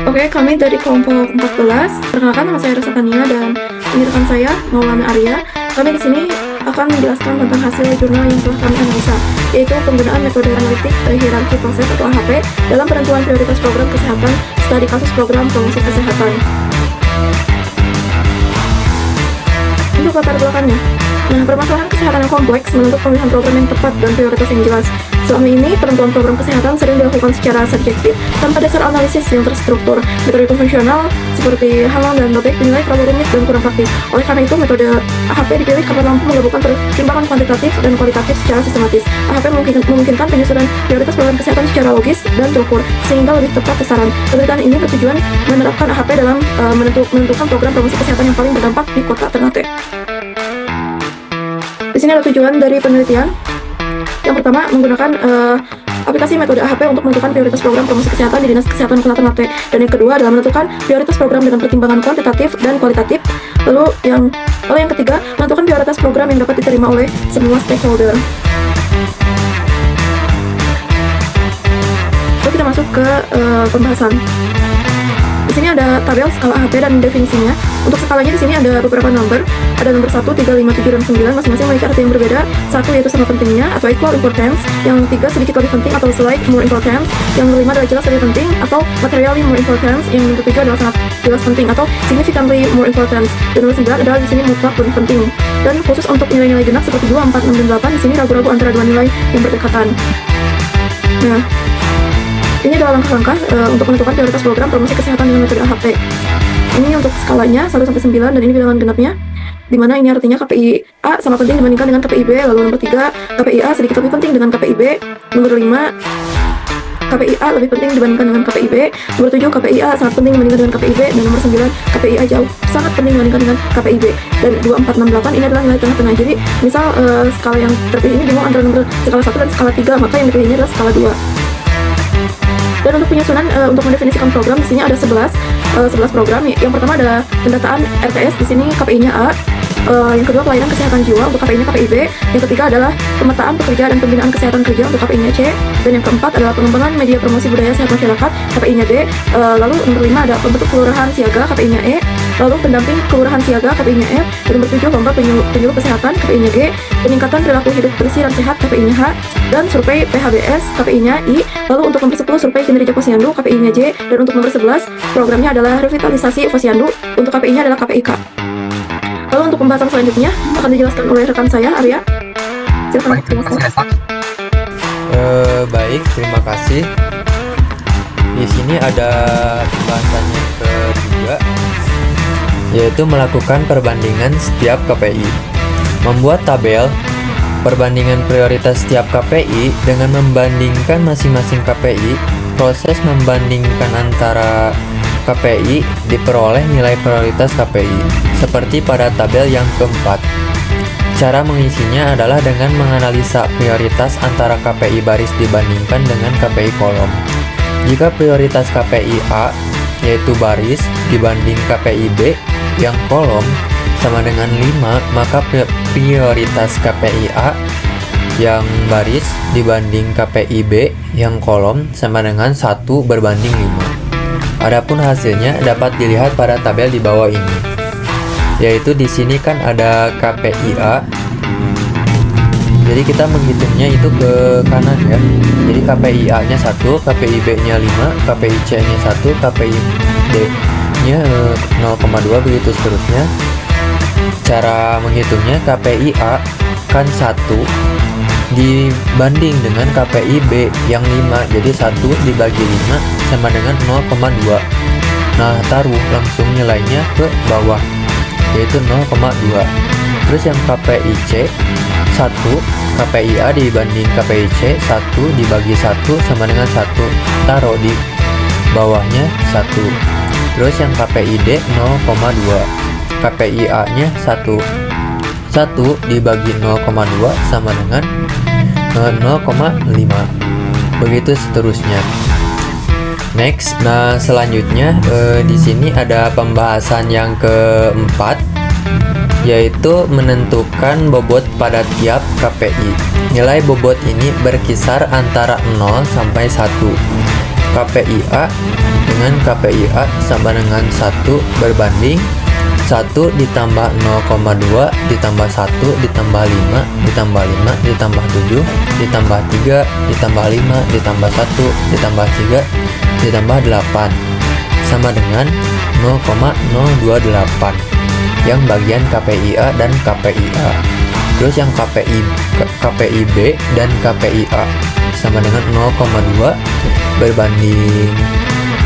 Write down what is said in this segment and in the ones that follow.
Oke, kami dari kelompok 14. Perkenalkan, nama saya Rasa Tania dan ini rekan saya Maulana Arya. Kami di sini akan menjelaskan tentang hasil jurnal yang telah kami analisa, yaitu penggunaan metode analitik hierarki proses atau AHP dalam penentuan prioritas program kesehatan studi kasus program promosi kesehatan. Untuk latar belakangnya, permasalahan kesehatan yang kompleks menuntut pemilihan program yang tepat dan prioritas yang jelas. Selama ini, penentuan program kesehatan sering dilakukan secara subjektif tanpa dasar analisis yang terstruktur. Metode konvensional seperti Hamel dan Lobek dinilai terlalu rumit dan kurang praktis. Oleh karena itu, metode AHP dipilih karena mampu menggabungkan pertimbangan kuantitatif dan kualitatif secara sistematis. AHP memungkinkan penyusunan prioritas program kesehatan secara logis dan terukur, sehingga lebih tepat sasaran. Penelitian ini bertujuan menerapkan AHP dalam menentukan program promosi kesehatan yang paling berdampak di kota Ternate. Di sini ada tujuan dari penelitian. Yang pertama, menggunakan aplikasi metode AHP untuk menentukan prioritas program promosi kesehatan di Dinas Kesehatan Kota Ternate. Dan yang kedua adalah menentukan prioritas program dengan pertimbangan kuantitatif dan kualitatif. Lalu yang ketiga, menentukan prioritas program yang dapat diterima oleh semua stakeholder. Lalu kita masuk ke pembahasan. Di sini ada tabel skala AHP dan definisinya. Untuk skalanya di sini ada beberapa nomor. Ada nomor 1, 3, 5, 7, dan 9. Masing-masing memiliki arti yang berbeda. 1 yaitu sama pentingnya atau equal importance. Yang 3 sedikit lebih penting atau slight more importance. Yang 5 adalah jelas lebih penting atau materially more importance. Yang nomor 7 adalah sangat jelas penting atau significantly more importance. Dan nomor 9 adalah di sini mutlak lebih penting. Dan khusus untuk nilai-nilai genap seperti 2, 4, 6, dan 8, di sini ragu-ragu antara dua nilai yang berdekatan. Nah, ini adalah langkah-langkah untuk menentukan prioritas program promosi kesehatan dengan metode AHP. Ini untuk skalanya 1-9 dan ini bilangan genapnya, di mana ini artinya KPI A sama penting dibandingkan dengan KPI B. Lalu nomor 3, KPI A sedikit lebih penting dengan KPI B. Nomor 5, KPI A lebih penting dibandingkan dengan KPI B. Nomor 7, KPI A sangat penting dibandingkan dengan KPI B. Dan nomor 9, KPI A jauh sangat penting dibandingkan dengan KPI B. Dan 2, 4, 6, 8 ini adalah nilai tengah-tengah. Jadi misal skala yang terpilih ini bingung antara nomor skala 1 dan skala 3, maka yang dipilih ini adalah skala 2. Dan untuk penyusunan, untuk mendefinisikan program, di sini ada 11 program. Yang pertama adalah pendataan RTS, di sini KPI-nya A. Yang kedua, pelayanan kesehatan jiwa, untuk KPI-nya KPI B. Yang ketiga adalah pemetaan pekerja dan pembinaan kesehatan kerja, untuk KPI-nya C. Dan yang keempat adalah pengembangan media promosi budaya sehat masyarakat, KPI-nya D. Lalu nomor 5 ada pembentuk kelurahan siaga, KPI-nya E. Lalu pendamping kelurahan siaga, KPI-nya F. Dan nomor 7, lomba penyuluh kesehatan, KPI-nya G. Peningkatan perilaku hidup bersih dan sehat, KPI-nya H. Dan survei PHBS, KPI-nya I. Lalu untuk nomor 10, survei kinerja posyandu, KPI-nya J. Dan untuk nomor 11, programnya adalah revitalisasi posyandu, untuk KPI-nya adalah KPI K. Lalu untuk pembahasan selanjutnya akan dijelaskan oleh rekan saya, Arya. Silakan. Baik, terima kasih. Di sini ada pembahasan yang ketiga, yaitu melakukan perbandingan setiap KPI. Membuat tabel perbandingan prioritas setiap KPI dengan membandingkan masing-masing KPI. Proses membandingkan antara KPI diperoleh nilai prioritas KPI, seperti pada tabel yang keempat. Cara mengisinya adalah dengan menganalisa prioritas antara KPI baris dibandingkan dengan KPI kolom. Jika prioritas KPI A, yaitu baris, dibanding KPI B, yang kolom, sama dengan 5, maka prioritas KPI A yang baris dibanding KPI B yang kolom sama dengan 1 berbanding 5. Adapun hasilnya dapat dilihat pada tabel di bawah ini. Yaitu di sini kan ada KPI A. Jadi kita menghitungnya itu ke kanan ya. Jadi KPI A-nya 1, KPI B-nya 5, KPI C-nya 1, KPI D-nya 0,2 begitu seterusnya. Cara menghitungnya KPI A kan 1 dibanding dengan KPI B yang 5, jadi 1 dibagi 5 sama dengan 0,2. Nah, taruh langsung nilainya ke bawah, yaitu 0,2. Terus yang KPI C 1, KPI A dibanding KPI C 1 dibagi 1 sama dengan 1, taruh di bawahnya 1. Terus yang KPI D 0,2, KPI A nya 1 dibagi 0,2 sama dengan 0,5. Begitu seterusnya. Next, nah selanjutnya di sini ada pembahasan yang keempat, yaitu menentukan bobot pada tiap KPI. Nilai bobot ini berkisar antara 0 sampai 1. KPIA dengan KPIA sama dengan 1 berbanding 1 ditambah 0,2 ditambah 1 ditambah 5 ditambah 5 ditambah 7 ditambah 3 ditambah 5 ditambah 1 ditambah 3 ditambah 8 sama dengan 0,028 yang bagian KPIA dan KPIA. Terus yang KPIB dan KPIA sama dengan 0,2 berbanding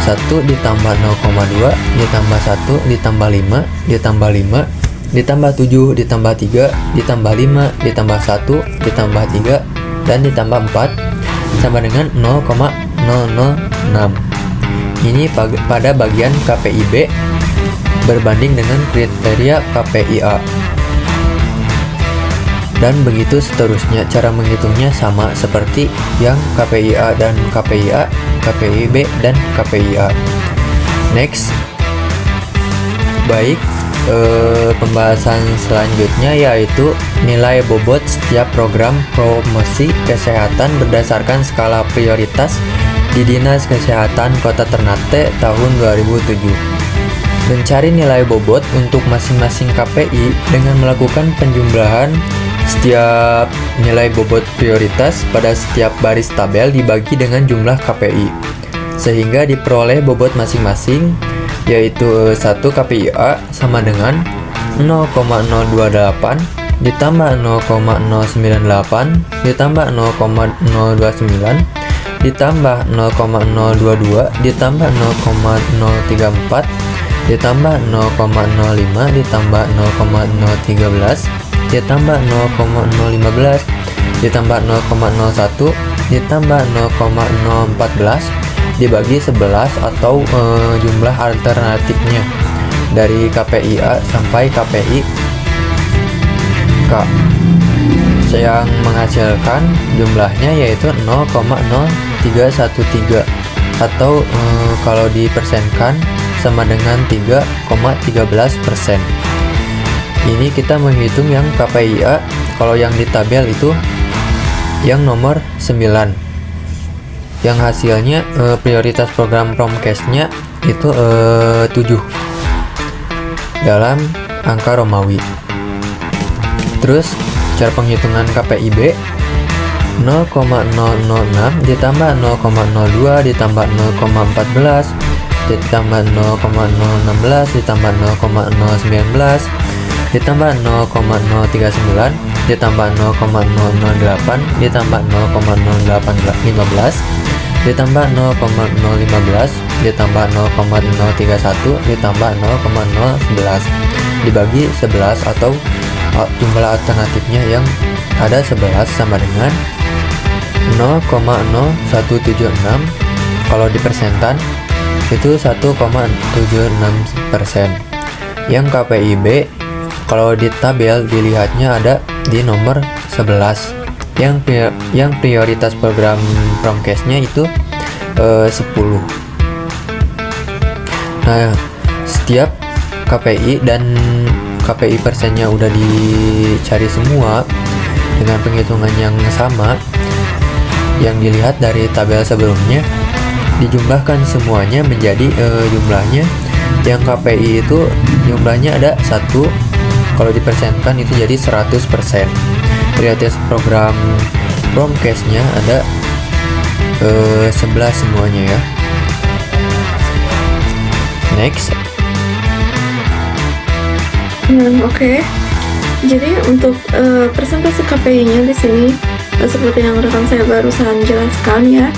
1 ditambah 0,2 ditambah 1 ditambah 5 ditambah 5 ditambah 7 ditambah 3 ditambah 5 ditambah 1 ditambah 3 dan ditambah 4 sama dengan 0,006. Ini pada bagian KPIB berbanding dengan kriteria KPIA. Dan begitu seterusnya, cara menghitungnya sama seperti yang KPIA dan KPIA, KPIB dan KPIA. Next, baik, pembahasan selanjutnya yaitu nilai bobot setiap program promosi kesehatan berdasarkan skala prioritas di Dinas Kesehatan Kota Ternate tahun 2007. Mencari nilai bobot untuk masing-masing KPI dengan melakukan penjumlahan setiap nilai bobot prioritas pada setiap baris tabel dibagi dengan jumlah KPI sehingga diperoleh bobot masing-masing, yaitu 1 KPIA sama dengan 0,028 ditambah 0,098 ditambah 0,029 ditambah 0,022 ditambah 0,034 ditambah 0,05 ditambah 0,013 ditambah 0,015 ditambah 0,01 ditambah 0,014 dibagi 11 atau jumlah alternatifnya dari KPIA sampai KPI K yang menghasilkan jumlahnya yaitu 0,0313 atau kalau dipersenkan sama dengan 3,13%. Ini kita menghitung yang KPIA, kalau yang di tabel itu yang nomor 9 yang hasilnya prioritas program Promkes-nya itu 7 dalam angka Romawi. Terus cara penghitungan KPIB 0,006 ditambah 0,02 ditambah 0,14 ditambah 0,016 ditambah 0,019 ditambah 0,039 ditambah 0,008 ditambah 0,015 ditambah 0,015 ditambah 0,031 ditambah 0,011 dibagi 11 atau jumlah alternatifnya yang ada 11 sama dengan 0,0176. Kalau dipersentan itu 1,76%. Yang KPIB kalau di tabel dilihatnya ada di nomor 11. Yang prioritas program Promkes-nya itu 10. Nah, setiap KPI dan KPI persennya udah dicari semua dengan penghitungan yang sama. Yang dilihat dari tabel sebelumnya dijumlahkan semuanya menjadi jumlahnya yang KPI itu jumlahnya ada 1, kalau dipersenkan itu jadi 100%. Prioritas program Promkes-nya ada 11 semuanya ya. Next. Oke. Jadi untuk persentase KPI-nya di sini seperti yang rekan saya barusan jelaskan ya.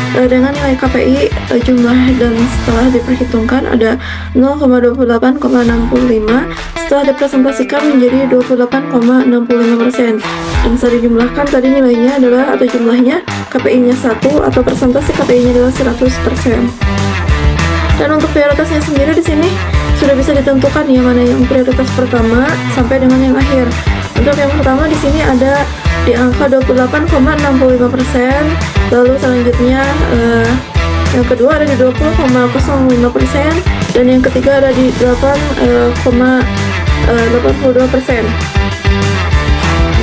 Dengan nilai KPI jumlah dan setelah diperhitungkan ada 0,28,65 setelah dipresentasikan menjadi 28,65%. Dan setelah dijumlahkan tadi nilainya adalah atau jumlahnya KPI-nya 1 atau persentase KPI-nya adalah 100%. Dan untuk prioritasnya sendiri di sini sudah bisa ditentukan ya mana yang prioritas pertama sampai dengan yang akhir. Untuk yang pertama di sini ada di angka 28,65%, lalu selanjutnya yang kedua ada di 20,05% dan yang ketiga ada di 8,82%.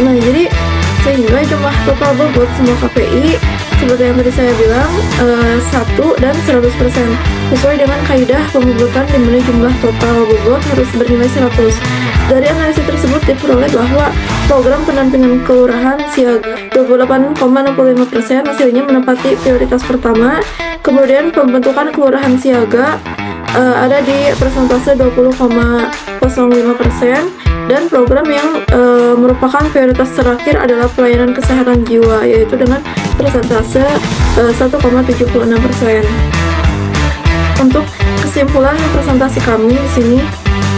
Nah, jadi sehingga jumlah total bobot semua KPI seperti yang tadi saya bilang, 1 dan 100% sesuai dengan kaidah pembobotan di mana jumlah total bobot harus bernilai 100. Dari analisis tersebut diperoleh bahwa program pendampingan kelurahan siaga 28,65% hasilnya menempati prioritas pertama. Kemudian pembentukan kelurahan siaga ada di persentase 20,05%, dan program yang merupakan prioritas terakhir adalah pelayanan kesehatan jiwa, yaitu dengan persentase 1,76%. Untuk kesimpulan presentasi kami di sini,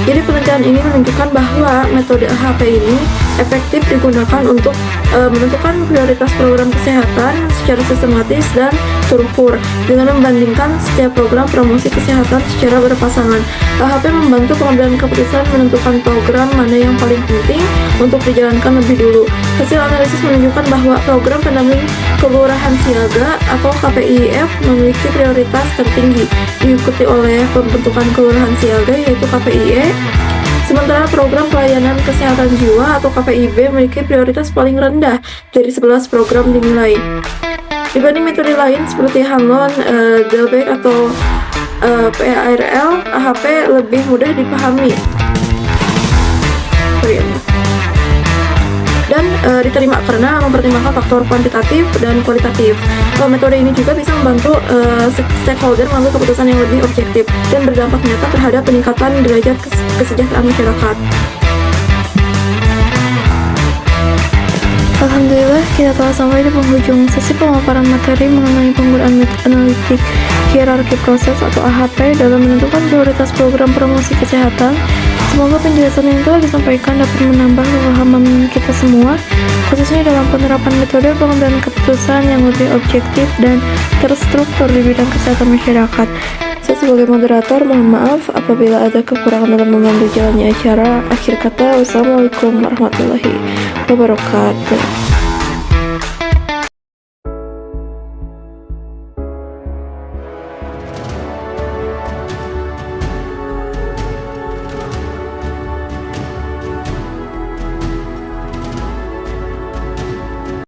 jadi penelitian ini menunjukkan bahwa metode AHP ini efektif digunakan untuk menentukan prioritas program kesehatan secara sistematis dan terukur dengan membandingkan setiap program promosi kesehatan secara berpasangan. AHP membantu pengambilan keputusan menentukan program mana yang paling penting untuk dijalankan lebih dulu. Hasil analisis menunjukkan bahwa program pendamping kelurahan siaga atau KPIF memiliki prioritas tertinggi, diikuti oleh pembentukan kelurahan siaga yaitu KPIE. Sementara program pelayanan kesehatan jiwa atau KPIB memiliki prioritas paling rendah dari 11 program dinilai. Dibanding metode lain seperti Hanlon, Delbecq atau PARL, AHP lebih mudah dipahami dan diterima karena mempertimbangkan faktor kuantitatif dan kualitatif. Metode ini juga bisa membantu stakeholder mengambil keputusan yang lebih objektif dan berdampak nyata terhadap peningkatan derajat kesejahteraan masyarakat. Alhamdulillah, kita telah sampai di penghujung sesi pemaparan materi mengenai penggunaan metode analitik hierarki proses atau AHP dalam menentukan prioritas program promosi kesehatan. Semoga penjelasan yang telah disampaikan dapat menambah pemahaman kita semua, khususnya dalam penerapan metode pengambilan keputusan yang lebih objektif dan terstruktur di bidang kesehatan masyarakat. Saya sebagai moderator mohon maaf apabila ada kekurangan dalam membantu jalannya acara. Akhir kata, wassalamualaikum warahmatullahi wabarakatuh.